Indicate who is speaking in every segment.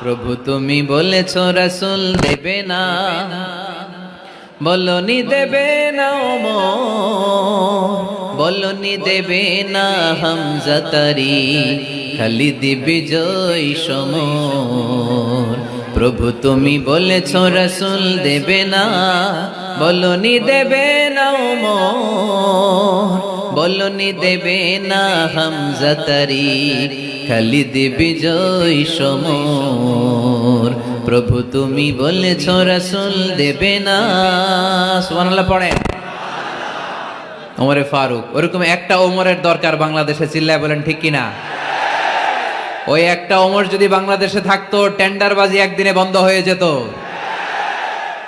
Speaker 1: প্রভু তুমি বলেছ রাসূল দেবে না, বলনি দেবে না ওমর, বলনি দেবে না হামজা তারি, খালিদ বিজয় সমর। প্রভু তুমি বলেছ রাসূল দেবে না, বলনি দেবে না ওমর, বলনি দেবে না হামজা তারি, খালিদ বিজয় সমর। প্রভু তুমি বলেছ রাসূল দেবে না। সুবহানাল্লাহ পড়েন। ওমরে ফারুক, ওরকম একটা ওমরের দরকার বাংলাদেশে, চিল্লায় বলেন ঠিক কিনা? ওই একটা ওমর যদি বাংলাদেশে থাকতো, টেন্ডারবাজি একদিনে বন্ধ হয়ে যেত।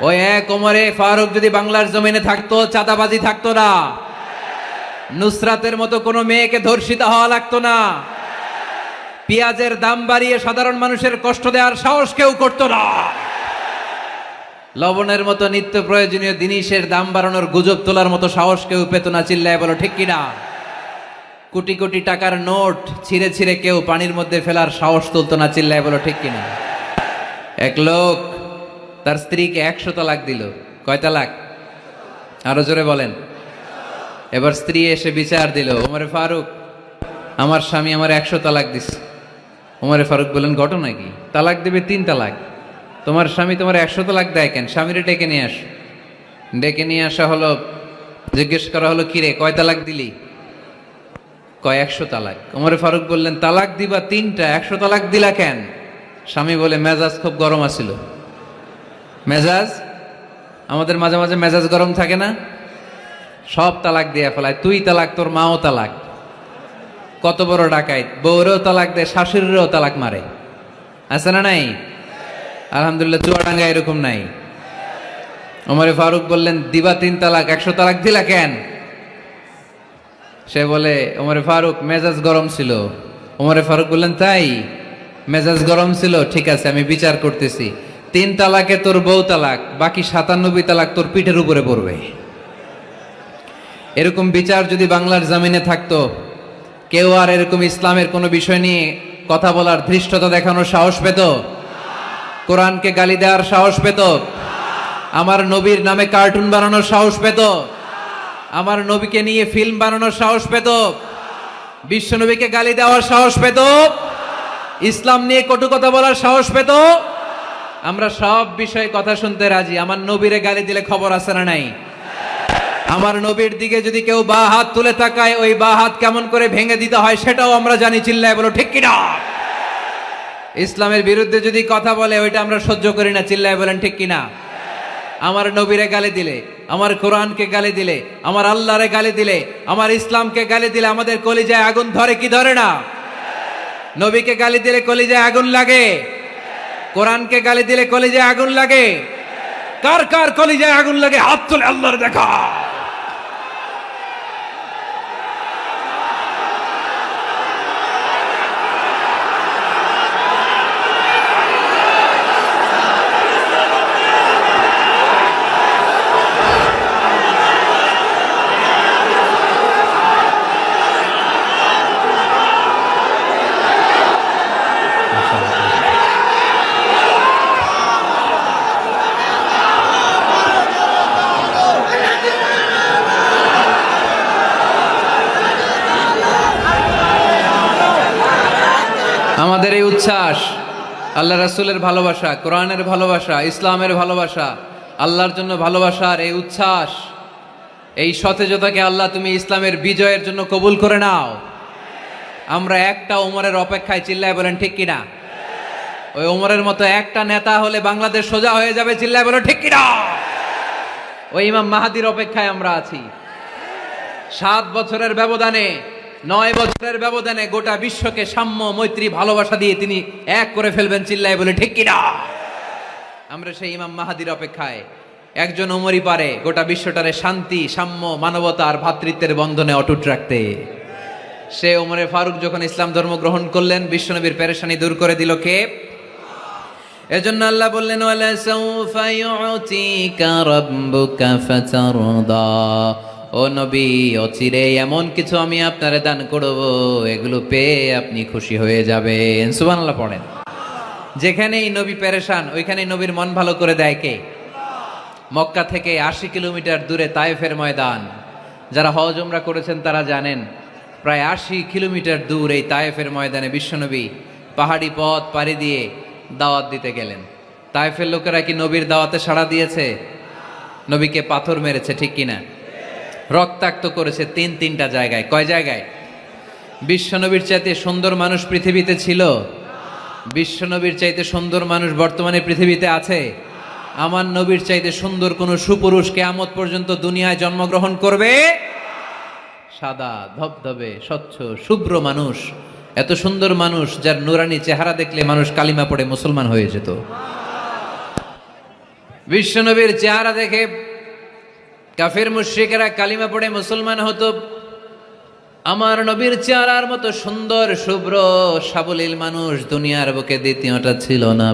Speaker 1: ওই এক ওমরে ফারুক যদি বাংলার জমিনে থাকতো, চাঁদাবাজি থাকতো না, নুসরাতের মতো কোনো মেয়েকে ধর্ষিত হওয়া লাগতো না, পেঁয়াজের দাম বাড়িয়ে সাধারণ মানুষের কষ্ট দেওয়ার সাহস কেউ করতো না, লবণের মতো নিত্য প্রয়োজনীয় জিনিসের দাম বাড়ানোর গুজব তোলার মতো সাহস কেউ পেত না। চিল্লায় বলো ঠিক কিনা? কোটি কোটি টাকার নোট ছিঁড়ে ছিঁড়ে কেউ পানির মধ্যে ফেলার সাহস তুলতো না। চিল্লায় বলো ঠিক কিনা? এক লোক তার স্ত্রীকে 100 তালাক দিল। কয় তালাক? আরো জোরে বলেন। এবার স্ত্রী এসে বিচার দিল, ওমরে ফারুক আমার স্বামী আমার 100 তালাক দিছে। ওমরে ফারুক বললেন ঘটনা কি? তালাক দেবে 3 তালাক, তোমার স্বামী তোমার 100 তালাক দেয় কেন? স্বামীরে ডেকে নিয়ে আস। ডেকে নিয়ে আসা হলো, জিজ্ঞেস করা হলো কিরে কয় তালাক দিলি? কয় 100 তালাক। ওমরে ফারুক বললেন তালাক দিবা 3টা, 100 তালাক দিলা কেন? স্বামী বলে মেজাজ খুব গরম আছিল। মেজাজ, আমাদের মাঝে মাঝে মেজাজ গরম থাকে না? সব তালাক দিয়ে ফেলায়, তুই তালাক, তোর মাও তালাক। কত বড় ডাকাইত, বউরেও তালাক দেয়, শাশুড়িরও তালাক মারে। আছে না নাই? আলহামদুলিল্লাহ চুয়াডাঙ্গা এরকম নাই। ওমরে ফারুক বললেন দিবা 3 তালাক, 100 তালাক দিলা কেন? সে বলে ওমরে ফারুক মেজাজ গরম ছিল। ওমরে ফারুক বললেন তাই? মেজাজ গরম ছিল, ঠিক আছে আমি বিচার করতেছি। 3 তালাকে তোর বউ তালাক, বাকি 97 তালাক তোর পিঠের উপরে পড়বে। এরকম বিচার যদি বাংলার জমিনে থাকতো, কেউ আর এরকম ইসলামের কোনো বিষয় নিয়ে কথা বলার ধৃষ্টতা দেখানোর সাহস পেত? কোরআনকে গালি দেওয়ার সাহস পেত? আমার নবীর নামে কার্টুন বানানোর সাহস পেত? আমার নবীকে নিয়ে ফিল্ম বানানোর সাহস পেত? বিশ্ব নবীকে গালি দেওয়ার সাহস পেত? ইসলাম নিয়ে কটু কথা বলার সাহস পেত? আমরা সব বিষয়ে কথা শুনতে রাজি। আমার নবীরে গালি দিলে খবর আছে না নাই? আমার নবীর দিকে যদি কেউ বা হাত তুলে তাকায়, ওই বা হাত কেমন করে ভেঙে দিতে হয় সেটাও আমরা জানি। চিল্লায় বলো ঠিক কিনা? ইসলামের বিরুদ্ধে যদি কথা বলে ওইটা আমরা সহ্য করি না। চিল্লায় বলেন ঠিক কিনা? আমার নবীরে গালি দিলে, আমার কোরআনকে গালি দিলে, আমার আল্লাহরে গালি দিলে, আমার ইসলামকে গালি দিলে আমাদের কলিজায় আগুন ধরে কি ধরে না? নবীকে গালি দিলে কলিজায় আগুন লাগে? কোরআনকে গালি দিলে কলিজায় আগুন লাগে? কার কার কলিজায় আগুন লাগে হাত তুলে আল্লাহর দেখা। আমাদের এই উচ্ছ্বাস, আল্লাহ রাসূলের ভালোবাসা, কোরআনের ভালোবাসা, ইসলামের ভালোবাসা, আল্লাহর জন্য ভালোবাসার এই উচ্ছ্বাস, এই সতেজতাকে আল্লাহ তুমি ইসলামের বিজয়ের জন্য কবুল করে নাও। আমরা একটা ওমরের অপেক্ষায়। চিল্লায় বলেন ঠিক কিনা? ওই ওমরের মতো একটা নেতা হলে বাংলাদেশ সোজা হয়ে যাবে। চিল্লায় বলেন ঠিক কিনা? ওই ইমাম মাহাদির অপেক্ষায় আমরা আছি। 7 বছরের ব্যবধানে, 9 বছরের ব্যবধানে গোটা বিশ্বকে সাম্য, মৈত্রী, ভালোবাসা দিয়ে তিনি এক করে ফেলবেন। চিল্লায় বলে ঠিক কিনা? আমরা সেই ইমাম মাহাদির অপেক্ষায়। একজন ওমরই পারে গোটা বিশ্বটারে শান্তি, সাম্য, মানবতা আর ভ্রাতৃত্বের বন্ধনে অটুট রাখতে। সে ওমরে ফারুক যখন ইসলাম ধর্ম গ্রহণ করলেন, বিশ্বনবীর পেরেশানি দূর করে দিল কে? এজন্য আল্লাহ বললেন ওয়ালা সাউফা ইউতিকা রাব্বুকা ফাতারদা, ও নবী অচিরে এমন কিছু আমি আপনারে দান করব, এগুলো পেয়ে আপনি খুশি হয়ে যাবেন। সুবহানাল্লাহ পড়েন। যেখানেই নবী পেরেশান ওইখানেই নবীর মন ভালো করে দেয় কে? মক্কা থেকে ৮০ কিলোমিটার দূরে তায়েফের ময়দান। যারা হজ উমরা করেছেন তারা জানেন, প্রায় ৮০ কিলোমিটার দূর এই তায়েফের ময়দানে বিশ্বনবী পাহাড়ি পথ পাড়ি দিয়ে দাওয়াত দিতে গেলেন। তায়েফের লোকেরা কি নবীর দাওয়াতে সাড়া দিয়েছে? নবীকে পাথর মেরেছে, ঠিক কিনা? রক্তাক্ত করেছে তিনটা জায়গায়। কয় জায়গায়? বিশ্বনবীর চাইতে সুন্দর মানুষ পৃথিবীতে ছিল? বিশ্বনবীর চাইতে সুন্দর মানুষ বর্তমানে পৃথিবীতে আছে? আমার নবীর চাইতে সুন্দর কোন সুপুরুষ কিয়ামত পর্যন্ত দুনিয়ায় জন্মগ্রহণ করবে? সাদা ধবধবে স্বচ্ছ শুভ্র মানুষ, এত সুন্দর মানুষ যার নুরানি চেহারা দেখলে মানুষ কালিমা পড়ে মুসলমান হয়ে যেত। বিশ্বনবীর চেহারা দেখে কাফির মুশরিকেরা কালিমা পড়ে মুসলমান হতো। আমার নবীর চেহারার মতো সুন্দর শুভ্র সাবলীল মানুষ দুনিয়ার বুকে দ্বিতীয়টা ছিল না।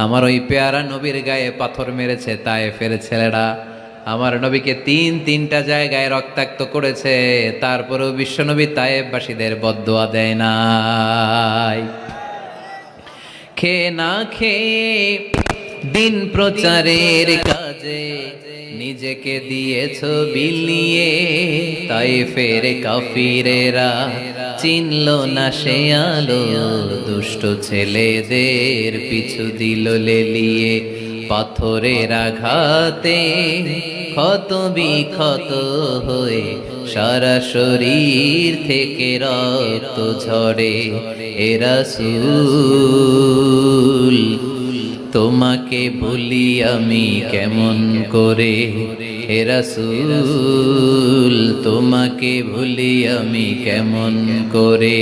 Speaker 1: আমার ওই পেয়ারা নবীর গায়ে পাথর মেরেছে তায়েফের ছেলেরা। আমার নবীকে তিনটা জায়গায় রক্তাক্ত করেছে, তারপরেও বিশ্বনবী তায়েফবাসীদের বদদুয়া দেয় নাই। খেয়ে না খেয়ে দিন প্রচারের কাজে নিজেকে দিয়েছ বিলিয়ে, তায়েফের কাফিরেরা চিনল না সে আলো, দুষ্ট ছেলেদের পিছু দিল লেলিয়ে। পাথরের আঘাতে ক্ষত বিক্ষত হয়ে সারা শরীর থেকে রক্ত ঝরে। এ রাসূল তোমাকে ভুলি আমি কেমন করে, হে রাসূল তোমাকে ভুলি আমি কেমন করে।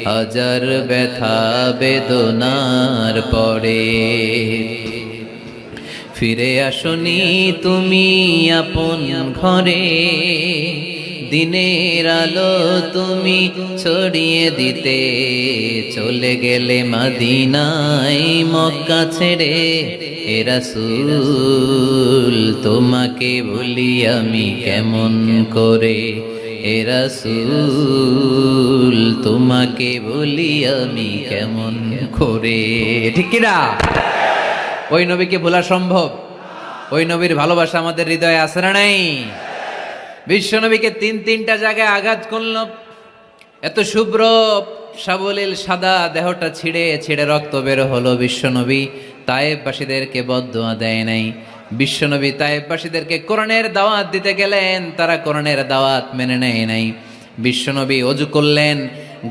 Speaker 1: হাজার ব্যথা বেদনার পরে ফিরে আসনি তুমি আপন ঘরে, দিনের আলো তুমি ছড়িয়ে দিতে চলে গেলে মদিনায় মক্কা ছেড়ে। হে রাসূল তোমাকে ভুলি আমি কেমন করে, হে রাসূল তোমাকে ভুলি আমি কেমন করে। ঠিক কিনা? ওই নবীকে ভোলা সম্ভব? ওই নবীর ভালোবাসা আমাদের হৃদয়ে আছে না নাই? বিশ্বনবীকে তিনটা জায়গায় আঘাত করল। এত শুভ্র সাবলীল সাদা দেহটা ছিঁড়ে রক্ত বের হলো। বিশ্বনবী তায়েফবাসীদেরকে বদদুয়া দেয় নাই। বিশ্বনবী তায়েফবাসীদেরকে কোরআনের দাওয়াত দিতে গেলেন, তারা কোরআনের দাওয়াত মেনে নেয় নাই। বিশ্বনবী ওযু করলেন,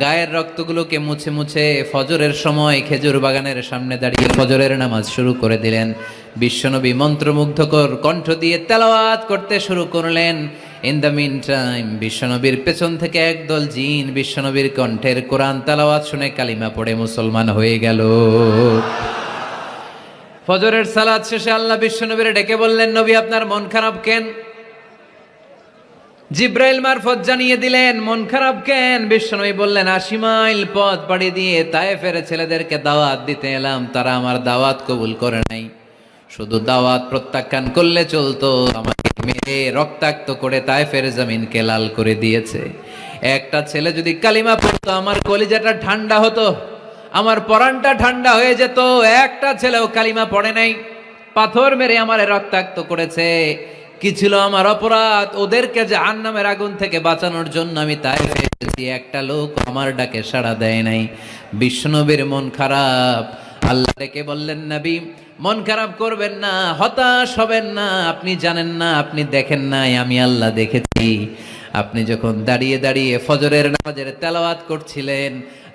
Speaker 1: গায়ের রক্তগুলোকে মুছে মুছে ফজরের সময় খেজুর বাগানের সামনে দাঁড়িয়ে ফজরের নামাজ শুরু করে দিলেন। বিশ্বনবী মন্ত্রমুগ্ধকর কণ্ঠ দিয়ে তেলাওয়াত করতে শুরু করলেন। ইন দ্য মিন টাইম বিশ্বনবীর পেছন থেকে একদল জিন বিশ্বনবীর কণ্ঠের কোরআন তেলাওয়াত শুনে কালিমা পড়ে মুসলমান হয়ে গেল। ফজরের সালাত শেষে আল্লাহ বিশ্বনবীর ডেকে বললেন, নবী আপনার মন খারাপ কেন? জিব্রাইল মারফত জানিয়ে দিলেন মন খারাপ কেন। বিশ্বনবী বললেন, ৮০ মাইল পথ পাড়ি দিয়ে তায়েফের ছেলেদেরকে দাওয়াত দিতে এলাম, তারা আমার দাওয়াত কবুল করে নাই। শুধু দাওয়াত প্রত্যাখ্যান করলে চলতো, আমাকে মেরে রক্তাক্ত করে তায়েফের জমিনকে লাল করে দিয়েছে। একটা ছেলে যদি কালিমা পড়তো আমার কলিজাটা ঠান্ডা হতো, আমার পরানটা ঠান্ডা হয়ে যেত। একটা ছেলেও কালিমা পড়ে নাই, পাথর মেরে আমারে রক্তাক্ত করেছে। কি ছিল আমার অপরাধ? ওদেরকে জাহান্নামের আগুন থেকে বাঁচানোর জন্য আমি তায়েফে এসেছি, একটা লোক আমার ডাকে সাড়া দেয় নাই। বিশ্বনবীর মন খারাপ। আল্লাহ ডেকে বললেন, নবী মন খারাপ করবেন না, হতাশ হবেন না। আপনি জানেন না, আপনি দেখেন নাই, আমি আল্লাহ দেখেছি। আপনি যখন দাঁড়িয়ে দাঁড়িয়ে ফজরের নামাজের তেলাওয়াত করছিলেন,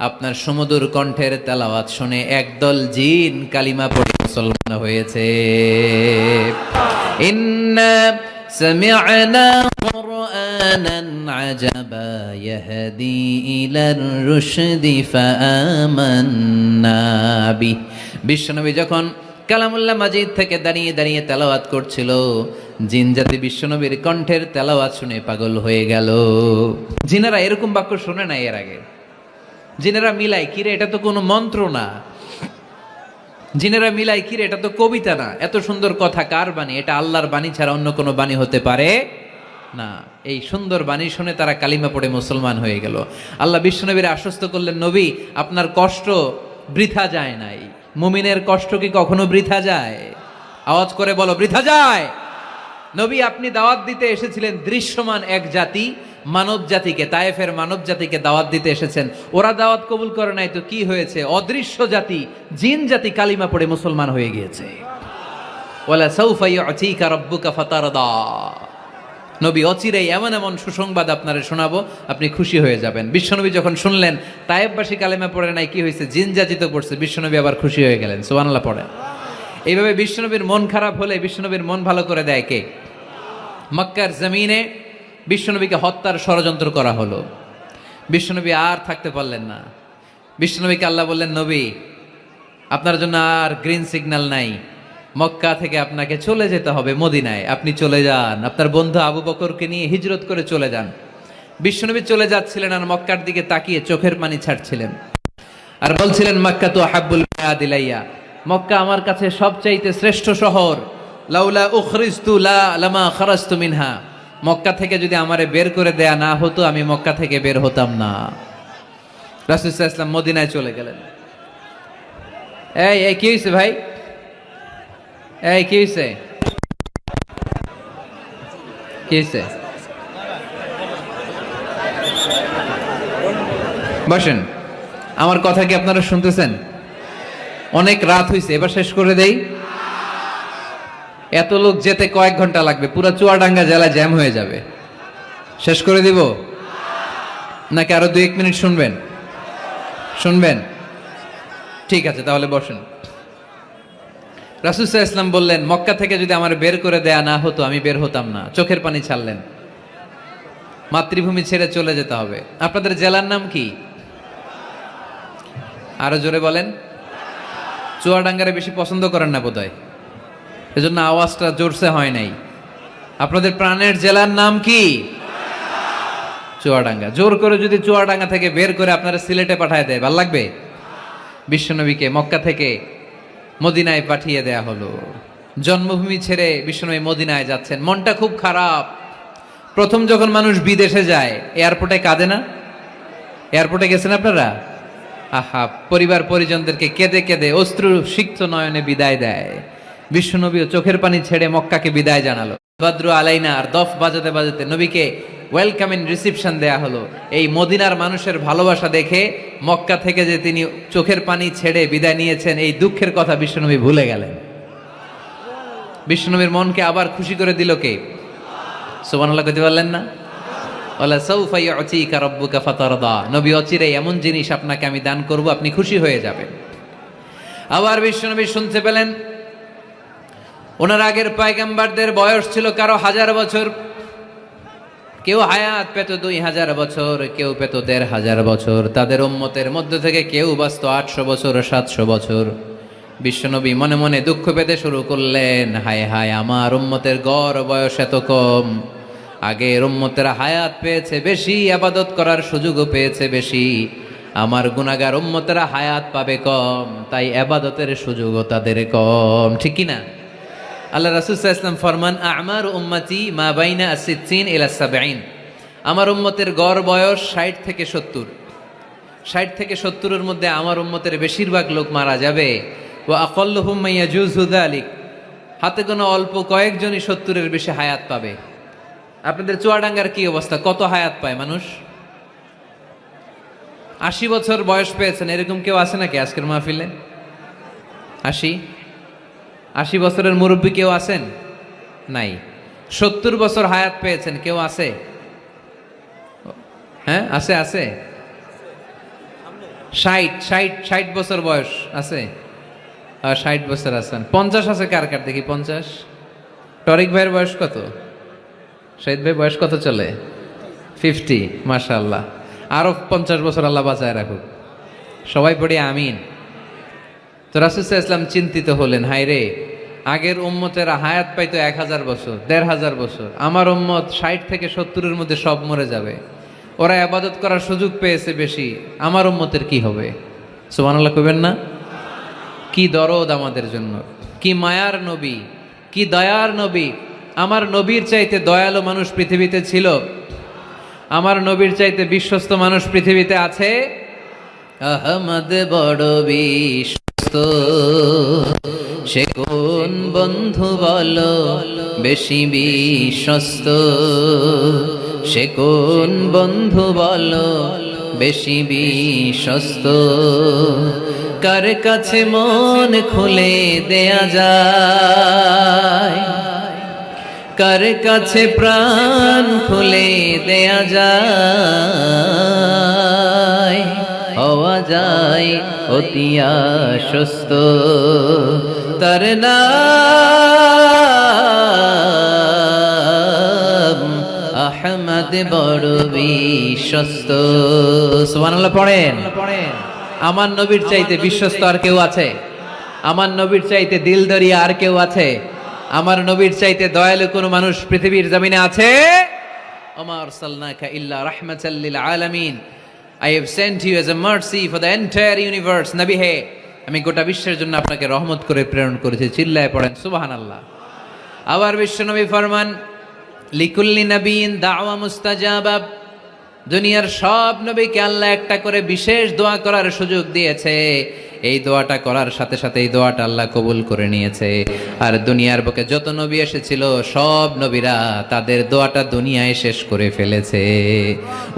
Speaker 1: আপনার সুমধুর কণ্ঠের তেলাওয়াত শুনে একদল জিন কালিমা পড়ে মুসলমান হয়েছে। ইন্না সামি'না কুরআনান আজাবা ইয়াহদি ইলার রুশদি ফাআমান্না বি। বিশ্বনবী যখন কালামুল্লাহ মাজিদ থেকে দাঁড়িয়ে দাঁড়িয়ে তেলাওয়াত করছিল, জিন জাতি বিশ্বনবীর কণ্ঠের তেলাওয়াত শুনে পাগল হয়ে গেল। জিনেরা এরকম বাক্য শুনে নাই এর আগে। জিনেরা মিলাই কিরে, এটা তো কোনো মন্ত্র না। জিনেরা মিলাই কিরে, এটা তো কবিতা না। এত সুন্দর কথা কার বাণী? এটা আল্লাহর বাণী ছাড়া অন্য কোনো বাণী হতে পারে না। এই সুন্দর বাণী শুনে তারা কালিমা পড়ে মুসলমান হয়ে গেল। আল্লাহ বিশ্বনবীর আশ্বস্ত করলেন, নবী আপনার কষ্ট বৃথা যায় নাই। মুমিনের কষ্ট কি কখনো বৃথা যায়? আওয়াজ করে বলো, বৃথা যায়? নবী, আপনি দাওয়াত দিতে এসেছিলেন দৃশ্যমান এক জাতি, মানব জাতিকে, তায়েফের মানব জাতিকে দাওয়াত দিতে এসেছেন। ওরা দাওয়াত কবুল করে নাই তো কি হয়েছে? অদৃশ্য জাতি, জিন জাতি কালিমা পড়ে মুসলমান হয়ে গিয়েছে। ওয়ালা সাউফা ইউতিকা রাব্বুকা ফাতারদা। নবী, অচিরেই এমন এমন সুসংবাদ আপনারে শোনাবো, আপনি খুশি হয়ে যাবেন। বিশ্বনবী যখন শুনলেন তায়েফবাসী কালিমা পড়ে নাই, কি হয়েছে? জিন জাতি তো পড়ছে। বিশ্বনবী আবার খুশি হয়ে গেলেন। সুবহানাল্লাহ পড়েন। এইভাবে বিশ্বনবীর মন খারাপ হলে বিশ্বনবীর মন ভালো করে দেয় কে? মক্কার জমিনে বিশ্বনবীকে হত্যার ষড়যন্ত্র করা হলো। বিশ্বনবী আর থাকতে পারলেন না। বিশ্বনবীকে আল্লাহ বললেন, নবী, আপনার জন্য আর গ্রিন সিগন্যাল নাই, মক্কা থেকে আপনাকে চলে যেতে হবে মদিনায়। আপনি চলে যান, আপনার বন্ধু আবু বকরকে নিয়ে হিজরত করে চলে যান। বিশ্বনবী চলে যাচ্ছিলেন আর মক্কার দিকে তাকিয়ে চোখের পানি ছাড়ছিলেন আর বলছিলেন, মক্কা তো হাব্বুল বিলাদ ইলাইয়া, মক্কা আমার কাছে সবচাইতে শ্রেষ্ঠ শহর। লাউলা উখরিজতু লামা খারাজতু মিনহা, মক্কা থেকে যদি আমারে বের করে দেয়া না হতো আমি মক্কা থেকে বের হতাম না। রাসূল সাল্লাল্লাহু আলাইহি ওয়াসাল্লাম মদিনায় চলে গেলেন। এই কি হইছে ভাই? এই কি হইছে? কি হইছে? বসেন। আমার কথা কি আপনারা শুনতেছেন? অনেক রাত হইছে, এবার শেষ করে দেই। এত লোক যেতে কয়েক ঘন্টা লাগবে, পুরো চুয়াডাঙ্গা জেলা জ্যাম হয়ে যাবে। শেষ করে দিব নাকি আরো 2-1 মিনিট শুনবেন? শুনবেন? ঠিক আছে, তাহলে বসেন। রাসূল সাল্লাল্লাহু আলাইহি ওয়াসাল্লাম বললেন, মক্কা থেকে যদি আমার বের করে দেয়া না হতো আমি বের হতাম না। চোখের পানি ছাড়লেন। মাতৃভূমি ছেড়ে চলে যেতে হবে। আপনাদের জেলার নাম কি? আরো জোরে বলেন। চুয়াডাঙ্গারে বেশি পছন্দ করেন না বোধহয়, এজন্য আওয়াজটা জোরসে হয় নাই। আপনাদের প্রাণের জেলার নাম কি? চুয়াডাঙ্গা। জোর করে যদি চুয়াডাঙ্গা থেকে বের করে আপনারা সিলেটে পাঠায় দেয়, ভাল লাগবে? বিশ্বনবীকে মক্কা থেকে মদিনায় পাঠিয়ে দেয়া হলো। জন্মভূমি ছেড়ে বিশ্বনবী মদিনায় যাচ্ছেন, মনটা খুব খারাপ। প্রথম যখন মানুষ বিদেশে যায় এয়ারপোর্টে কাঁদে না? এয়ারপোর্টে গেছেন আপনারা? আহা, পরিবার পরিজনদেরকে কেঁদে কেঁদে অশ্রু সিক্ত নয়নে বিদায় দেয়। বিশ্বনবীও চোখের পানি ছেড়ে মক্কাকে বিদায় জানালো। বদ্রু আলাইনা আর দফ বাজাতে বাজাতে নবীকে ওয়েলকাম ইন রিসিপশন দেয়া হলো। এই মদিনার মানুষের ভালোবাসা দেখে মক্কা থেকে যে তিনি চোখের পানি ছেড়ে বিদায় নিয়েছেন, এই দুঃখের কথা বিশ্বনবী ভুলে গেলেন। বিশ্বনবীর মনকে আবার খুশি করে দিল কে? সুবহানাল্লাহ কইতে পারলেন না? ওয়ালা সাউফা ইউতিকা রাব্বুকা ফাতারদা। নবী, অচিরেই এমন জিনিস আপনাকে আমি দান করব, আপনি খুশি হয়ে যাবেন। আবার বিশ্বনবী শুনতে পেলেন ওনার আগের পয়গম্বরদের বয়স ছিল কারো 1000 বছর, কেউ হায়াত পেত 2000 বছর, কেউ পেত 1500 বছর। তাদের উম্মতের মধ্য থেকে কেউ বাঁচত 800 বছর, 700 বছর। বিশ্বনবী মনে মনে দুঃখ পেতে শুরু করলেন, হায় হায়, আমার উম্মতের গড় বয়স এত কম। আগের উম্মতেরা হায়াত পেয়েছে বেশি, ইবাদত করার সুযোগও পেয়েছে বেশি। আমার গুনাহগার উম্মতেরা হায়াত পাবে কম, তাই ইবাদতের সুযোগও তাদের কম। ঠিক কি না? আল্লাহ রাসূল সাল্লাল্লাহু আলাইহি ওয়াসাল্লাম ফরমান, আ'মার উম্মতি মা বাইনা আস-সিত্তিন ইলা 70। আমার উম্মতের গড় বয়স 60 থেকে 70। 60 থেকে 70-এর মধ্যে আমার উম্মতের বেশিরভাগ লোক মারা যাবে। ওয়া আকাল্লুহুম মা ইয়াজুযু যালিক, হাতে গোনা অল্প কয়েকজনই 70-এর বেশি হায়াত পাবে। আপনাদের চুয়াডাঙ্গার কি অবস্থা? কত হায়াত পায় মানুষ? 80 বছর বয়স পেয়েছেন এরকম কেউ আছে নাকি আজকের মাহফিলে? 80 বছরের মুরব্বী কেউ আছেন? নাই। 70 বছর হায়াত পেয়েছেন কেউ আছে? হ্যাঁ, আছে আছে। 60 বছর বয়স আছে? 60 বছর আছেন। 50 আছে কার কার দেখি? 50। টরিক ভাইয়ের বয়স কত? শহীদ ভাই বয়স কত চলে? 50। মাশাআল্লাহ, আরো 50 বছর আল্লাহ বাঁচায় রাখুক। সবাই পড়ি আমিন। তো রাসূল সাল্লাল্লাহু আলাইহি ওয়াসাল্লাম চিন্তিত হলেন, হায় রে, আগের উম্মতেরা হায়াত পাইতো 1000 বছর, 1500 বছর। আমার উম্মত 60 থেকে 70-এর মধ্যে সব মরে যাবে। ওরা ইবাদত করার সুযোগ পেয়েছে বেশি, আমার উম্মতের কি হবে? সুবহানাল্লাহ কইবেন না? কি দরদ আমাদের জন্য, কি মায়ার নবী, কি দয়ার নবী। আমার নবীর চাইতে দয়ালু মানুষ পৃথিবীতে ছিল? আমার নবীর চাইতে বিশ্বস্ত মানুষ পৃথিবীতে আছে? আহমদ বড় বিশ্বস্ত, বিশ্বস্ত, সে কোন বন্ধু বলো বেশি বিশ্বস্ত, সে কোন বন্ধু বলো বেশি বিশ্বস্ত, কার কাছে মন খুলে দেয়া যায়, কার কাছে প্রাণ খুলে দেয়া যায়, হওয়া যায় অতি আশ্বস্ত, তার নাম আহমদ বড় বিশ্বস্ত। সুবহানাল্লাহ পড়েন। আমার নবীর চাইতে বিশ্বস্ত আর কেউ আছে? আমার নবীর চাইতে দিলদরিয়া আর কেউ আছে? আমার নবীর চাইতে দয়ালু কোন মানুষ পৃথিবীর জমিনে আছে? ওমা আরসালনাকা ইল্লা রাহমাতাল লিল আলামিন, I have sent you as a mercy for the entire universe. নবী হে, আমি গোটা বিশ্বের জন্য আপনাকে রহমত করে প্রেরণ করেছি। চিল্লায় পড়েন সুবহানাল্লাহ। আবার বিশ্ব নবী ফরমান, লিকুল্লি নবিয়িন দাওয়া মুস্তাজাবা, দুনিয়ার সব নবীকে আল্লাহ একটা করে বিশেষ দোয়া করার সুযোগ দিয়েছে। এই দোয়াটা করার সাথে সাথে এই দোয়াটা আল্লাহ কবুল করে নিয়েছে। আর দুনিয়ার বুকে যত নবী এসেছিল সব নবীরা তাদের দোয়াটা দুনিয়ায় শেষ করে ফেলেছে।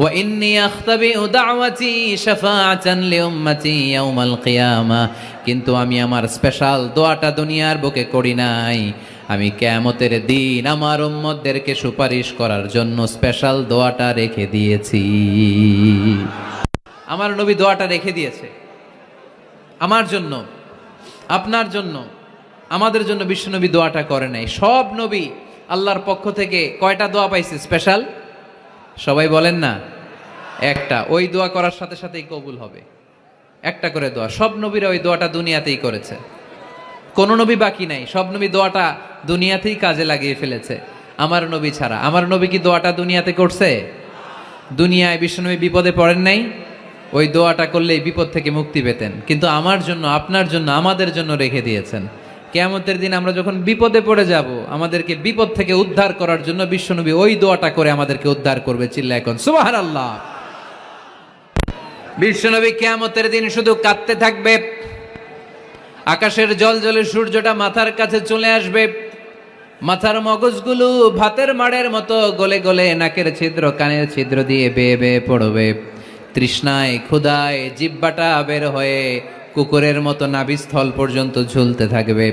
Speaker 1: ওয়া ইন্নী আখতাবিউ দাওয়াতি শাফাআতান লিউম্মতি ইয়াউমাল কিয়ামা, কিন্তু আমি আমার স্পেশাল দোয়াটা দুনিয়ার বুকে করি নাই, আমি কিয়ামতের দিন আমার উম্মতদেরকে সুপারিশ করার জন্য স্পেশাল দোয়াটা রেখে দিয়েছি। আমার নবী দোয়াটা রেখে দিয়েছে আমার জন্য, আপনার জন্য, আমাদের জন্য। বিশ্বনবী দোয়াটা করে নাই। সব নবী আল্লাহর পক্ষ থেকে কয়টা দোয়া পাইছে স্পেশাল? সবাই বলেন না, একটা। ওই দোয়া করার সাথে সাথেই কবুল হবে, একটা করে দোয়া। সব নবীরা ওই দোয়াটা দুনিয়াতেই করেছে, কোন নবী বাকি নাই। সব নবী দোয়াটা দুনিয়াতেই কাজে লাগিয়ে ফেলেছে, আমার নবী ছাড়া। আমার নবী কি দোয়াটা দুনিয়াতে করছে? দুনিয়ায় বিশ্বনবী বিপদে পড়েন নাই, ওই দোয়াটা করলেই বিপদ থেকে মুক্তি পেতেন। কিন্তু আমার জন্য, আপনার জন্য, আমাদের জন্য রেখে দিয়েছেন। কিয়ামতের দিন আমরা যখন বিপদে পড়ে যাব, আমাদেরকে বিপদ থেকে উদ্ধার করার জন্য বিশ্বনবী ওই দোয়াটা করে আমাদেরকে উদ্ধার করবে। চিল্লা এখন সুবহানাল্লাহ। বিশ্বনবী কিয়ামতের দিন শুধু কাঁদতে থাকবে, আকাশের জল জলে সূর্যটা মাথার কাছে চলে আসবে, মাথার মগজগুলো ভাতের মাড়ের মতো গলে গলে নাকের ছিদ্র কানের ছিদ্র দিয়ে বেয়ে বেয়ে পড়বে। তৃষ্ণায় ক্ষুধায় জিহ্বাটা বের হয়ে কুকুরের মতো নাভিস্থল পর্যন্ত ঝুলতে থাকবে।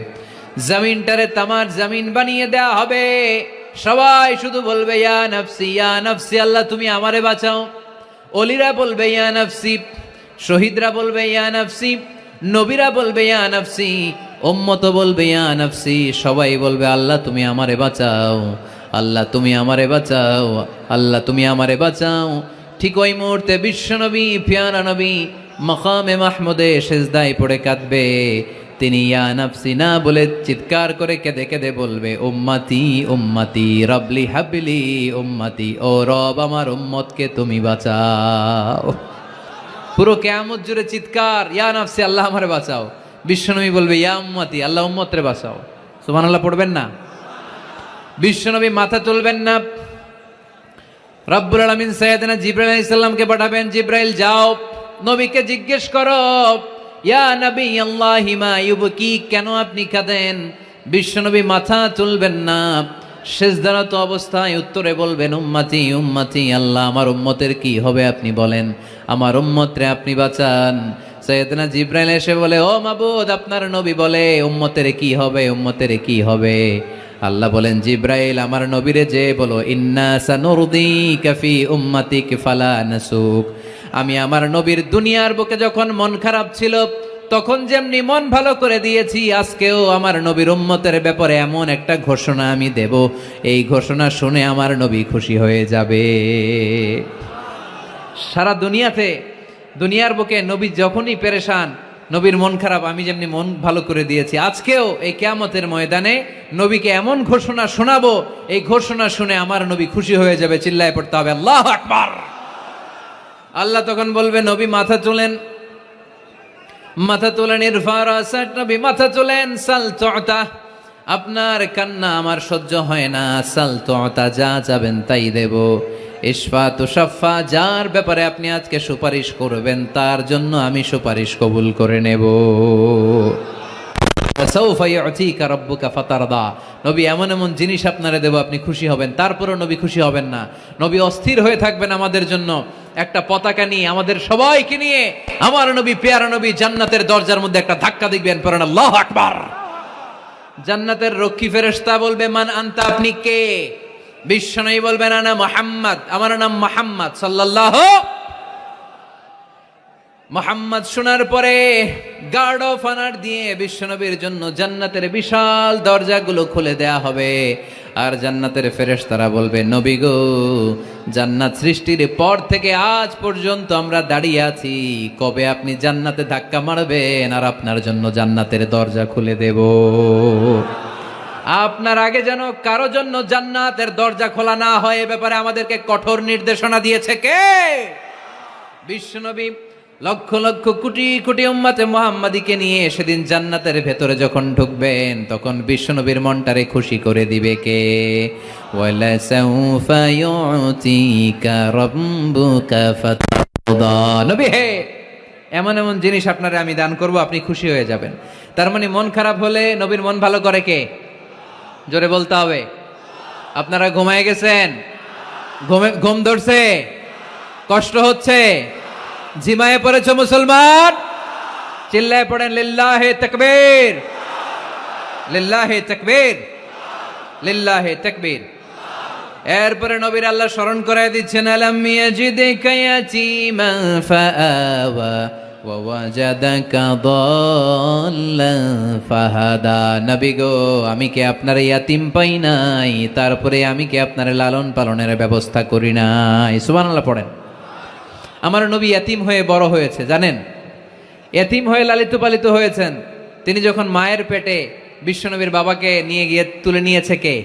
Speaker 1: জমিনটারে তামার জমিন বানিয়ে দেয়া হবে। সবাই শুধু বলবে ইয়া নফসি ইয়া নফসি, আল্লাহ তুমি আমারে বাঁচাও। অলিরা বলবে ইয়া নফসি, শহীদরা বলবে ইয়া নফসি, নবীরা বলবে ইয়া নফসি, উম্মত বলবে ইয়া নফসি। সবাই বলবে আল্লাহ তুমি আমারে বাঁচাও, আল্লাহ তুমি আমারে বাঁচাও, আল্লাহ তুমি আমারে বাঁচাও। ঠিক ওই মুহূর্তে বিশ্বনবী প্যারা নবী মাকামে মাহমুদে সেজদায় পড়ে কাঁদবে। তিনি ইয়া নফসি না বলে চিৎকার করে কেঁদে কেঁদে বলবে উম্মতি উম্মতি রবলি হাবলি উম্মতি, ও রব আমার উম্মতকে তুমি বাঁচাও। পুরো কিয়ামত জুড়ে চিৎকার ইয়া নফসি, আল্লাহ আমারে বাঁচাও। বিশ্বনবী বলবে ইয়া উম্মতি, আল্লাহ উম্মতরে বাঁচাও। সুবহানাল্লাহ পড়বেন না? বিশ্বনবী মাথা তুলবেন না। রব্বুল আলামিন সাইয়েদনা জিবরাইল আলাইহিস সালামকে পাঠাবেন, জিবরাইল যাও নবীকে জিজ্ঞেস করো ইয়া নবী আল্লাহি মা ইউবকি, কেন আপনি কাঁদেন? বিশ্বনবী মাথা তুলবেন না, সেজদারত অবস্থায় উত্তরে বলবেন উম্মতি উম্মতি, আল্লাহ আমার উম্মতের কি হবে আপনি বলেন, আমার উম্মতরে আপনি বাঁচান। সাইয়েদনা জিবরাইল এসে বলে ও মাবুদ, আপনার নবী বলে উম্মতের কি হবে, উম্মতের কি হবে? আল্লাহ বলেন জিবরাইল আমার নবীরে যে বলো ইন্না সানুরদিকা ফি উম্মাতিক ফালা নাসুক, আমি আমার নবীর দুনিয়ার বুকে যখন মন খারাপ ছিল তখন যেমনি মন ভালো করে দিয়েছি, আজকেও আমার নবীর উম্মতের ব্যাপারে এমন একটা ঘোষণা আমি দেব, এই ঘোষণা শুনে আমার নবী খুশি হয়ে যাবে। সারা দুনিয়াতে, দুনিয়ার বুকে নবী যখনই পেরেশান, নবীর মন খারাপ, আমি যেমনি মন ভালো করে দিয়েছি, আজকেও এই কিয়ামতের ময়দানে নবীকে এমন ঘোষণা শোনাবো, এই ঘোষণা শুনে আমার নবী খুশি হয়ে যাবে। চিল্লায় পড়তে হবে আল্লাহু আকবার। আল্লাহ তখন বলবে নবী মাথা তোলেন, মাথা তোলেন, ইরফা রাসাক, নবী মাথা তোলেন, সাল তুতা, আপনার কান্না আমার সহ্য হয় না, সাল তুতা, যা চাবেন তাই দেব। ইশফা তুশাফা, যার ব্যাপারে আপনি আজকে সুপারিশ করবেন তার জন্য আমি সুপারিশ কবুল করে নেব। সাউফা ইউতিকা রাব্বুকা ফাতারদা, নবী এমন এমন জিনিস আপনারে দেব আপনি খুশি হবেন। তারপরও নবী খুশি হবেন না, নবী অস্থির হয়ে থাকবেন আমাদের জন্য একটা পতাকা নিয়ে, আমাদের সবাইকে নিয়ে আমার নবী পেয়ারা নবী জান্নাতের দরজার মধ্যে একটা ধাক্কা দিবেন, পড়েন আল্লাহু আকবার। জান্নাতের রক্ষী ফেরেশতা বলবে মান আনতা, আপনি কে? বিশ্বনবী বলবেন আনা মুহাম্মদ, আমার নাম মুহাম্মদ সাল্লাল্লাহু। মুহাম্মদ শোনার পরে গার্ড অফ অনার দিয়ে বিশ্বনবীর জন্য জান্নাতের বিশাল দরজাগুলো খুলে দেয়া হবে। আর জান্নাতের ফেরেশতারা বলবে নবী গো, জান্নাত সৃষ্টির পর থেকে আজ পর্যন্ত আমরা দাঁড়িয়ে আছি, কবে আপনি জান্নাতে ধাক্কা মারবেন আর আপনার জন্য জান্নাতের দরজা খুলে দেব। আপনার আগে যেন কারো জন্য জান্নাতের দরজা খোলা না হয়, এ ব্যাপারে আমাদেরকে কঠোর নির্দেশনা দিয়েছে কে? বিশ্বনবী লক্ষ লক্ষ কোটি কোটি উম্মতে মুহাম্মাদিকে নিয়ে সেদিন জান্নাতের ভেতরে যখন ঢুকবেন, তখন বিশ্বনবীর মনটারে খুশি করে দিবে কে? ওয়ালা সাউফা ইউতিকা রাব্বুকা ফাতারদা, নবী হে এমন এমন জিনিস আপনারে আমি দান করব, আপনি খুশি হয়ে যাবেন। তার মানে মন খারাপ হলে নবীর মন ভালো করে কে? জোরে বলতে হবে। আপনারা ঘুমায় গেছেন, ঘুম ধরছে, কষ্ট হচ্ছে, জিমায়ে পড়েছ মুসলমান, চিল্লায় পড়েন লিল্লাহে তাকবীর, লিল্লাহে তাকবীর, লিল্লাহে তাকবীর। এরপরে নবীর আল্লাহ স্মরণ করায় দিচ্ছেন আলাম ইয়াজিদিকা ইয়াতীমান ফাআওয়া ওয়া ওয়াজাদাকা দাল্লান ফাহাদা, নবী গো আমি কি আপনার ইয়াতিম পাই নাই, তারপরে আমি কি আপনার লালন পালনের ব্যবস্থা করি নাই? সুবহানাল্লাহ পড়েন। আমার নবী ইয়াতিম হয়ে বড় হয়েছে, জানেন? ইয়াতিম হয়ে লালিত পালিত হয়েছেন। তিনি যখন মায়ের পেটে বিশ্বনবীর বাবাকে নিয়ে গিয়ে তুলে নিয়েছে কে?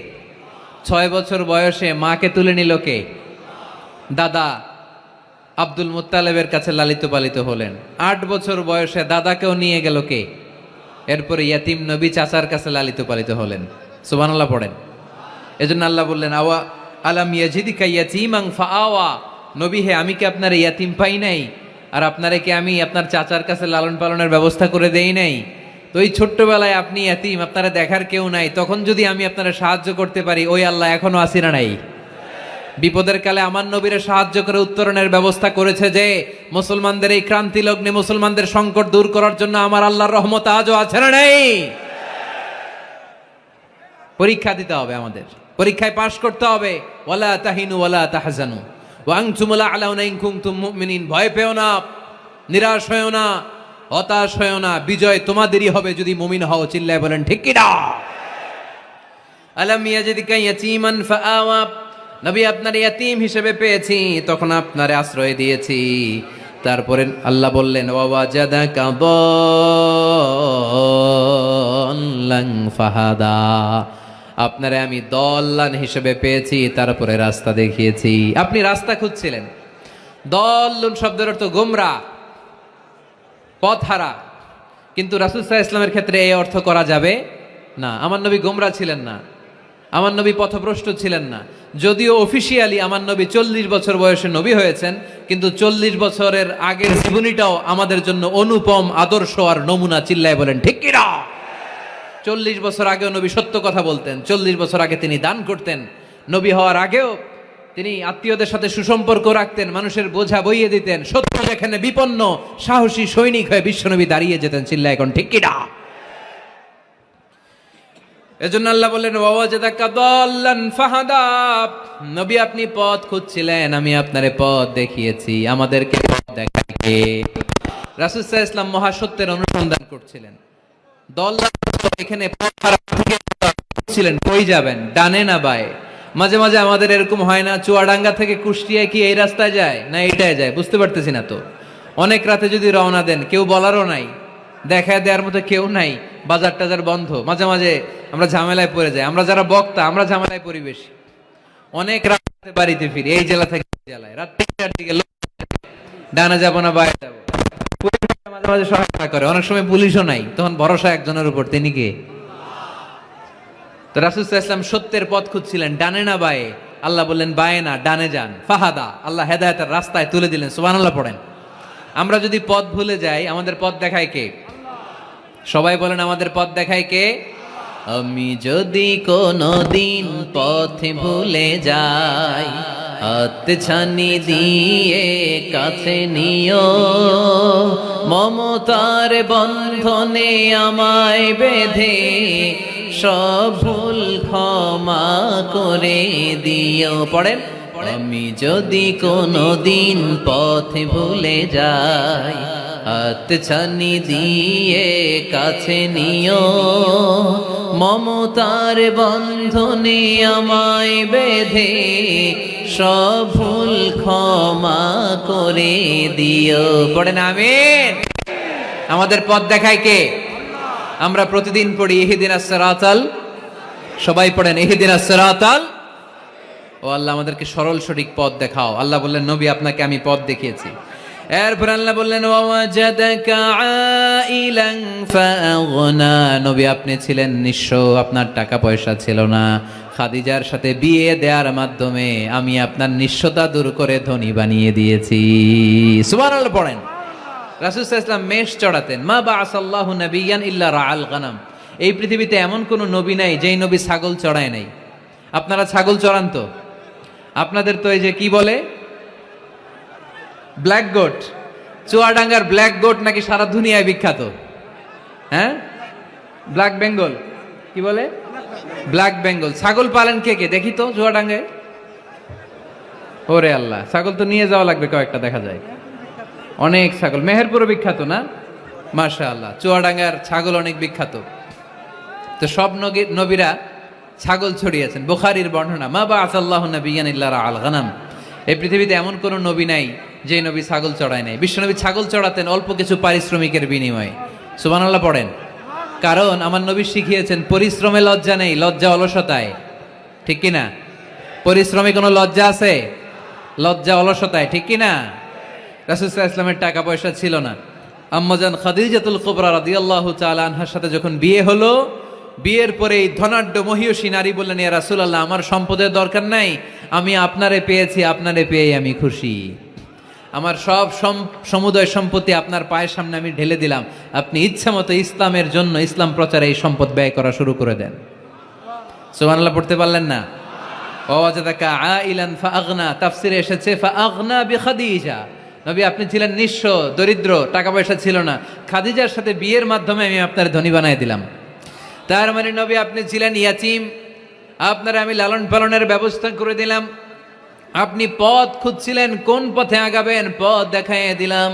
Speaker 1: 6 বছর বয়সে মাকে তুলে নিল কে? দাদা আব্দুল মুত্তালিবের কাছে লালিত পালিত হলেন। 8 বছর বয়সে দাদাকেও নিয়ে গেল কে? এরপরে ইয়াতিম নবী চাচার কাছে লালিত পালিত হলেন। সুবহানাল্লাহ পড়েন। এজন্য আল্লাহ বললেন আওয়া আলাম ইয়াজিদিকা ইয়াতীমান ফাআওয়া, নবী হে আমি কি আপনার ইয়াতিম পাই নাই, আর আপনারে কি আমি আপনার চাচার কাছে লালন পালনের ব্যবস্থা করে দেই নাই? তো এই ছোট্টবেলায় আপনি ইয়াতিম, আপনারা দেখার কেউ নাই, তখন যদি আমি আপনারা সাহায্য করতে পারি, ওই আল্লাহ এখনো আসিনা নাই? বিপদের কালে আমার নবীরে সাহায্য করে উত্তরণের ব্যবস্থা করেছে যে, মুসলমানদের এই ক্রান্তি লগ্নে মুসলমানদের সংকট দূর করার জন্য আমার আল্লাহর রহমত আজও আছে না নাই? পরীক্ষা দিতে হবে, আমাদের পরীক্ষায় পাশ করতে হবে। ওয়ালা তাহিনু ওয়ালা তাহজানু ওয়া আনতুমুল আ'লাউনা ইন কুনতুম মুমিনিন, ভয় পেও না, নিরাশ হয়ো না, হতাশ হয়ো না, বিজয় তোমাদেরই হবে যদি মুমিন হও। চিল্লায় বলেন ঠিক কি না? আলাম ইয়াজিদিকা ইয়াতীমান ফাআওয়া, নবী আপনার ইয়াতিম হিসেবে পেয়েছি, তখন আপনারে আশ্রয় দিয়েছি। তারপরে আল্লাহ বললেন ওয়া ওয়াজাদাকা দাল্লান ফাহাদা, আপনারে আমি দল্লান হিসেবে পেয়েছি, তারপরে রাস্তা দেখিয়েছি। আপনি রাস্তা খুঁজছিলেন। দল্লুন শব্দের অর্থ গোমরা, পথহারা, কিন্তু রাসূল সাল্লাল্লাহু আলাইহি ওয়াসাল্লামের ক্ষেত্রে এই অর্থ করা যাবে না। আমার নবী গোমরা ছিলেন না, আমার নবী পথভ্রষ্ট ছিলেন না। যদিও অফিসিয়ালি আমার নবী 40 বছর বয়সে নবী হয়েছেন, কিন্তু 40 বছরের আগের জীবনীটাও আমাদের জন্য অনুপম আদর্শ আর নমুনা। চিল্লায় বলেন ঠিক কি না? 40 বছর আগেও নবী সত্য কথা বলতেন, 40 বছর আগে তিনি দান করতেন, নবী হওয়ার আগেও তিনি আত্মীয়দের সাথে সুসম্পর্ক রাখতেন, মানুষের বোঝা বইয়ে দিতেন, সত্য যেখানে বিপন্ন সাহসী সৈনিক হয়ে বিশ্বনবী দাঁড়িয়ে যেতেন। চিল্লায় এখন ঠিক কি না? এজন্য আল্লাহ বললেন ওয়া ওয়াজাদাকা দাল্লান ফাহাদা, নবী আপনি পথ খুঁজছিলেন, আমি আপনারে পথ দেখিয়েছি। আমাদেরকে পথ দেখায় কে? রাসূল সাল্লাল্লাহু আলাইহি ওয়াসাল্লাম মহাসত্যের অনুসন্ধান করছিলেন। দল্লান এখানে পথ হারা ছিলেন, কই যাবেন, ডানে না বায়ে? মাঝে মাঝে আমাদের এরকম হয় না, চুয়াডাঙ্গা থেকে কুষ্টিয়া কি এই রাস্তায় যায় না এইটায় যায়, বুঝতে পারতেছি না তো। অনেক রাতে যদি রওনা দেন, কেউ বলারও নাই, দেখা দেওয়ার মতো কেউ নাই, বাজার টাজার বন্ধ, মাঝে মাঝে আমরা ঝামেলায় পড়ে যাই। আমরা যারা বক্তা আমরা ঝামেলায় পড়ি বেশি। অনেক রাতে বাড়িতে ফিরি, এই জেলা থেকে জেলায়, রাত 3টার দিকে ডানা যাবো না বাইরে যাবো, মাঝে মাঝে সহায়তা করে। অনেক সময় পুলিশও নাই, তখন ভরসা একজনের উপর, তিনি কে? তো রাসূল সাল্লাল্লাহু আলাইহি ওয়াসাল্লাম সত্যের পথ খুঁজছিলেন, ডানে না বায়ে, আল্লাহ বললেন বায়েনা, ডানে যান। ফাহাদা, আল্লাহ হেদায়েতের রাস্তায় তুলে দিলেন। সুবহানাল্লাহ পড়েন। আমরা যদি পথ ভুলে যাই, আমাদের পথ দেখায় কে? সবাই বলেন, আমাদের পথ দেখায় কে? আমি যদি কোনদিন পথে ভুলে যাই, হাত ছানি দিয়ে কাছে নিও, মমতার বন্ধনে আমায় বেঁধে সব ভুল ক্ষমা করে দিও। পড়েন, আমি যদি কোনদিন পথে ভুলে যাই, হাত ছানি দিয়ে কাছে নিও, মমতার বন্ধনে আমায় বেঁধে সব ভুল ক্ষমা করে দিও। পড়েন আমিন। আমাদের পথ দেখায় কে? আমরা প্রতিদিন পড়ি ইহদিনাস সিরাতাল, সবাই পড়েন ইহদিনাস সিরাতাল। ও আল্লাহ, আমাদেরকে সরল সঠিক পথ দেখাও। আল্লাহ বললেন, নবী আপনাকে আমি পথ দেখিয়েছি। এরপর আল্লাহ বললেন, ওয়াজাদাকা আইলান ফাআগনা, নবী আপনি ছিলেন নিঃস্ব, আপনার টাকা পয়সা ছিল না। খাদিজার সাথে বিয়ে দেওয়ার মাধ্যমে আমি আপনার নিঃস্বতা দূর করে ধনী বানিয়ে দিয়েছি। সুবহানাল্লাহ পড়েন। রাসূল সাল্লাল্লাহু আলাইহি ওয়াসাল্লাম মেষ চড়াতেন। মা বাআসাল্লাহু নাবিয়্যান ইল্লা রাআল গানাম, এই পৃথিবীতে এমন কোন নবী নাই যেই নবী ছাগল চড়ায় নাই। আপনারা ছাগল চড়ান তো? আপনাদের তো এই যে কি বলে ব্ল্যাক গোট, চুয়াডাঙ্গার ব্ল্যাক গোট নাকি সারা দুনিয়ায় বিখ্যাত। হ্যাঁ, ব্ল্যাক বেঙ্গল, কি বলে ব্ল্যাক বেঙ্গল। ছাগল পালেন কে কে দেখি তো চুয়াডাঙ্গায়? ওরে আল্লাহ, ছাগল তো নিয়ে যাওয়া লাগবে কয়েকটা, দেখা যায় অনেক ছাগল। মেহেরপুরও বিখ্যাত না? মাশাআল্লাহ, চুয়াডাঙ্গার ছাগল অনেক বিখ্যাত। তো সব নবীরা ছাগল ছড়িয়েছেন। বুখারীর বর্ণনা, মা বাআসাল্লাহু নাবিয়্যান ইল্লা রাআল গানাম, এই পৃথিবীতে এমন কোন নবী নাই যে নবী ছাগল চড়ায় নাই। বিশ্বনবী ছাগল চড়াতেন অল্প কিছু পারিশ্রমিকের বিনিময়ে। সুবহানাল্লাহ পড়েন। কারণ আমার নবী শিখিয়েছেন, পরিশ্রমে লজ্জা নেই, লজ্জা অলসতায়। ঠিক কিনা? পরিশ্রমে কোনো লজ্জা আছে? লজ্জা অলসতায়। ঠিক কিনা? রাসূল সাল্লাল্লাহু আলাইহি ওয়াসাল্লামের টাকা পয়সা ছিল না। আম্মাজান খাদিজাতুল কুবরা রাদিয়াল্লাহু তাআলা আনহার সাথে যখন বিয়ে হলো, বিয়ের পরে এই ধনাঢ্য মহিয়সী নারী বললেন, ইয়া রাসূলুল্লাহ, আমার সম্পদের দরকার নাই, আমি আপনারে পেয়েছি, আপনারে পেয়ে আমি খুশি। আমার সব সমুদয় সম্পত্তি আপনার পায়ের সামনে আমি ঢেলে দিলাম, আপনি ইচ্ছা মতো ইসলামের জন্য, ইসলাম প্রচারে এই সম্পদ ব্যয় করা শুরু করে দেন। সুবহানাল্লাহ পড়তে পারলেন না? ওয়াজাদাকা আইলান ফাআগনা, তাফসিরে এসেছে ফাআগনা বিখাদিজা, নবী আপনি ছিলেন নিঃস্ব, দরিদ্র, টাকা পয়সা ছিল না, খাদিজার সাথে বিয়ের মাধ্যমে আমি আপনার ধনী বানায় দিলাম। তার মানে নবী আপনি ছিলেন ইয়াতীম, আপনার আমি লালন পালনের ব্যবস্থা করে দিলাম। আপনি পথ খুঁজছিলেন, কোন পথে আগাবেন, পথ দেখাইয়ে দিলাম।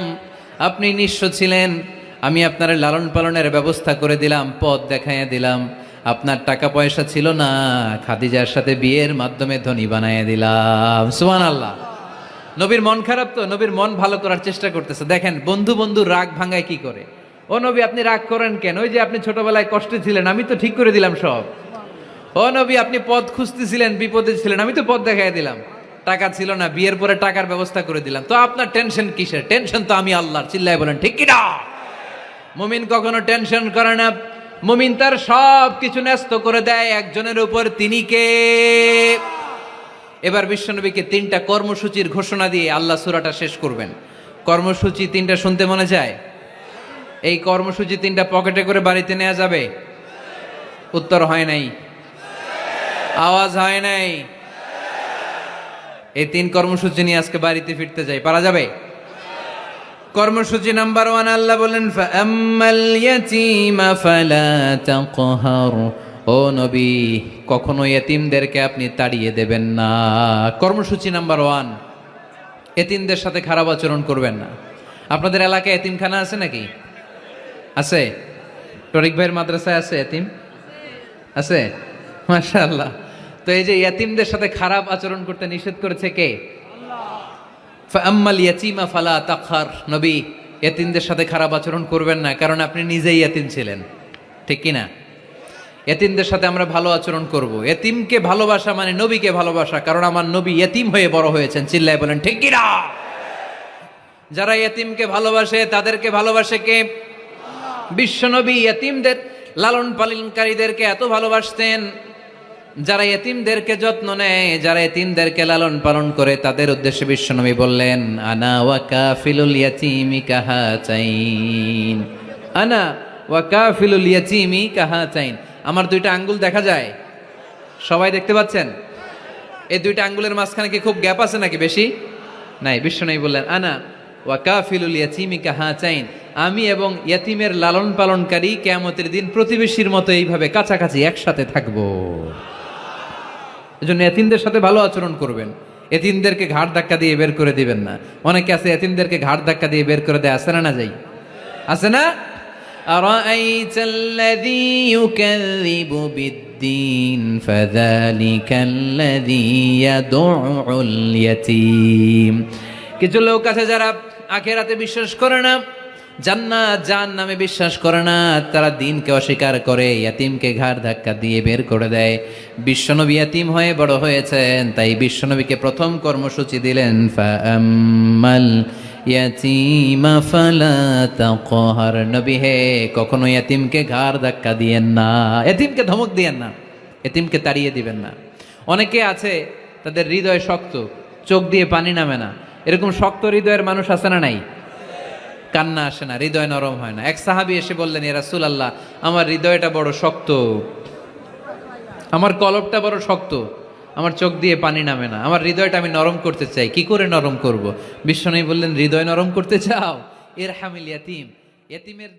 Speaker 1: আপনি নিঃস্ব ছিলেন, আমি আপনার লালন পালনের ব্যবস্থা করে দিলাম, পথ দেখাইয়ে দিলাম। আপনার টাকা পয়সা ছিল না, খাদিজার সাথে বিয়ের মাধ্যমে ধনী বানাইয়ে দিলাম। সুবহানাল্লাহ। নবীর মন খারাপ তো, নবীর মন ভালো করার চেষ্টা করতেছে। দেখেন বন্ধু বন্ধু রাগ ভাঙায় কি করে। ও নবী আপনি রাগ করেন কেন? ওই যে আপনি ছোটবেলায় কষ্টে ছিলেন, আমি তো ঠিক করে দিলাম সব। ও নবী আপনি পথ খুঁজতেছিলেন, বিপদে ছিলেন, আমি তো পথ দেখাই দিলাম। টাকা ছিল না, বিয়ের পরে টাকার ব্যবস্থা করে দিলাম। তো আপনার টেনশন কিসের? টেনশন তো আমি আল্লাহর। চিল্লায় বলেন ঠিক কিনা? মুমিন কখনো টেনশন করে না। মুমিন তার সব কিছু ন্যস্ত করে দেয় একজনের উপর, তিনি কে? এবার বিশ্বনবীকে 3টা কর্মসূচির ঘোষণা দিয়ে আল্লাহ সূরাটা শেষ করবেন। কর্মসূচি 3টা শুনতে মনে যায়? এই কর্মসূচি 3টা পকেটে করে বাড়িতে নেওয়া যাবে? উত্তর হয় নাই, আওয়াজ হয় নাই। এই 3 কর্মসূচি নিয়ে আজকে বাড়িতে ফিরতে যাই, পারা যাবে? কর্মসূচি নাম্বার 1, আল্লাহ বলেন ফাআম্মাল ইয়াতীমা ফালা তাকহার, ও নবী কখনো এতিমদেরকে আপনি তাড়িয়ে দেবেন না। কর্মসূচি নাম্বার 1, এতিমদের সাথে খারাপ আচরণ করবেন না। আপনাদের এলাকায় এতিমখানা আছে নাকি? আছে? টরিক ভাইয়ের মাদ্রাসায় আছে এতিম? আছে? মাশাআল্লাহ। তো এই যে এতিমদের সাথে খারাপ আচরণ করতে নিষেধ করেছে কে? ফাআম্মাল ইয়াতীমা ফালা তাকহার, নবী এতিমদের সাথে খারাপ আচরণ করবেন না, কারণ আপনি নিজেই এতিম ছিলেন। ঠিক কিনা? এতিমদের সাথে আমরা ভালো আচরণ করব। এতিমকে ভালোবাসা মানে নবীকে ভালোবাসা, কারণ আমার নবী এতিম হয়ে বড় হয়েছেন। চিল্লায় বলেন ঠিক কিনা? যারা এতিমকে ভালোবাসে তাদেরকে ভালোবাসে কে? বিশ্বনবী এতিমদের লালন পালনকারীদেরকে এত ভালোবাসতেন যারা এতিমদেরকে যত্ন নেয়, যারা এতিমদেরকে লালন পালন করে, তাদের উদ্দেশ্যে বিশ্বনবী বললেন, আনা ওয়া কাফিলুল ইয়াতীমি কাহাতাইন, আনা ওয়া কাফিলুল ইয়াতীমি কাহাতাইন। আমার দুইটা আঙ্গুল দেখা যায়? সবাই দেখতে পাচ্ছেন? এই দুইটা আঙ্গুলের মাঝখানে কি খুব গ্যাপ আছে নাকি বেশি? নাই। বিশ্বনবী বললেন, আনা ওয়া কাফিলুল ইয়াতীমি কাহাতাইন, আমি এবং ইয়াতিমের লালন পালনকারী কিয়ামতের দিন প্রতিবেশীর মতো এইভাবে কাছাকাছি একসাথে থাকবো। এজন্য এতিমদের সাথে ভালো আচরণ করবেন। এতিমদেরকে ঘাড় ধাক্কা দিয়ে বের করে দিবেন না। অনেকে আছে এতিমদেরকে ঘাড় ধাক্কা দিয়ে বের করে দেয়, আছে না? না যাই আছে না? আরাআইতাল্লাযী ইউকাযযিবু বিদ্দীন ফাযালিকাল্লাযী ইয়াদউল ইয়াতীম। কিছু লোক আছে যারা আখিরাতে বিশ্বাস করে না, জান্নাত জাহান্নামে বিশ্বাস করে না, তারা দিনকে অস্বীকার করে, ইয়াতিমকে ঘাড় ধাক্কা দিয়ে বের করে দেয়। বিশ্বনবী ইয়াতিম হয়ে বড় হয়েছেন, তাই বিশ্বনবীকে প্রথম কর্মসূচি দিলেন, ফাআম্মাল ইয়াতীমা ফালা তাকহার। নবী হে, কখনো ইয়াতিমকে ঘাড় ধাক্কা দিয়েন না, ইয়াতিমকে ধমক দিয়েন না, ইয়াতিমকে তাড়িয়ে দিবেন না। অনেকে আছে তাদের হৃদয় শক্ত, চোখ দিয়ে পানি নামে না। এরকম শক্ত হৃদয়ের মানুষ আছে না নাই? কান্না আসে না, হৃদয় নরম হয় না। এক সাহাবী এসে বললেন, ইয়া রাসূলুল্লাহ, আমার হৃদয়টা বড় শক্ত, আমার কলবটা বড় শক্ত, আমার চোখ দিয়ে পানি নামে না, আমার হৃদয়টা আমি নরম করতে চাই, কি করে নরম করব? বিশ্বনবী বললেন, হৃদয় নরম করতে চাও? ইরহামিল ইয়াতীম, ইয়াতীমের